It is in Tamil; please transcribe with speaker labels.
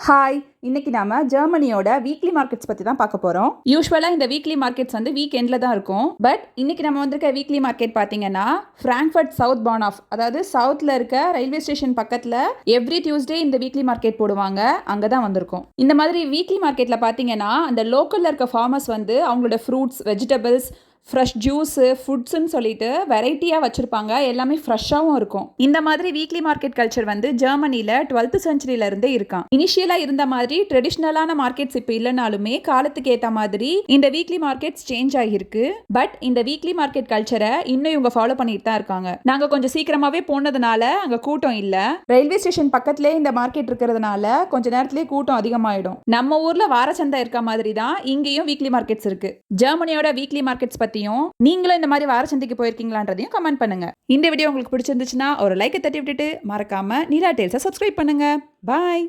Speaker 1: ஹாய், இன்னைக்கு நாம ஜெர்மனியோட வீக்லி மார்க்கெட்ஸ் பற்றி தான் பார்க்க போகிறோம். யூஸ்வலாக இந்த வீக்லி மார்க்கெட்ஸ் வந்து வீக் எண்டில் தான் இருக்கும். பட் இன்னைக்கு நம்ம வந்திருக்க வீக்லி மார்க்கெட் பார்த்தீங்கன்னா ஃப்ராங்க்ஃபர்ட் சவுத் பானாஃப், அதாவது சவுத்தில் இருக்க ரயில்வே ஸ்டேஷன் பக்கத்தில் எவ்ரி டியூஸ்டே இந்த வீக்லி மார்க்கெட் போடுவாங்க. அங்கே தான் வந்திருக்கோம். இந்த மாதிரி வீக்லி மார்க்கெட்டில் பார்த்தீங்கன்னா அந்த லோக்கலில் இருக்க ஃபார்மர்ஸ் வந்து அவங்களோட ஃப்ரூட்ஸ், வெஜிடபிள்ஸ், ஃப்ரெஷ் ஜூஸு, ஃபுட்ஸுன்னு சொல்லிட்டு வெரைட்டியாக வச்சுருப்பாங்க. எல்லாமே ஃப்ரெஷ்ஷாகவும் இருக்கும். இந்த மாதிரி வீக்லி மார்க்கெட் கல்ச்சர் வந்து ஜெர்மனியில் 12th செஞ்சுரியிலேருந்தே இருக்கான். இனிஷியலாக இருந்த மாதிரி ட்ரெடிஷ்னலான மார்க்கெட்ஸ் இப்போ இல்லைனாலுமே காலத்துக்கு ஏற்ற மாதிரி இந்த வீக்லி மார்க்கெட்ஸ் சேஞ்ச் ஆகியிருக்கு. பட் இந்த வீக்லி மார்க்கெட் கல்ச்சரை இன்னும் இவங்க ஃபாலோ பண்ணிட்டு தான் இருக்காங்க. நாங்கள் கொஞ்சம் சீக்கிரமாகவே போனதுனால அங்கே கூட்டம் இல்லை. ரயில்வே ஸ்டேஷன் பக்கத்துலேயே இந்த மார்க்கெட் இருக்கிறதுனால கொஞ்ச நேரத்துலேயே கூட்டம் அதிகமாகிடும். நம்ம ஊரில் வாரச்சந்தை இருக்க மாதிரி தான் இங்கேயும் வீக்லி மார்க்கெட்ஸ் இருக்கு. ஜெர்மனியோட வீக்லி மார்க்கெட்ஸ் பற்றி நீங்களும் இந்த மாதிரி வாரச்சந்தைக்கு போயிருக்கீங்களான்றதையும் கமெண்ட் பண்ணுங்க. இந்த வீடியோ உங்களுக்கு பிடிச்சிருந்துச்சுன்னா ஒரு லைக்கை தட்டி விட்டுட்டு மறக்காம நீலா டேல்ஸை சப்ஸ்கிரைப் பண்ணுங்க. பாய்.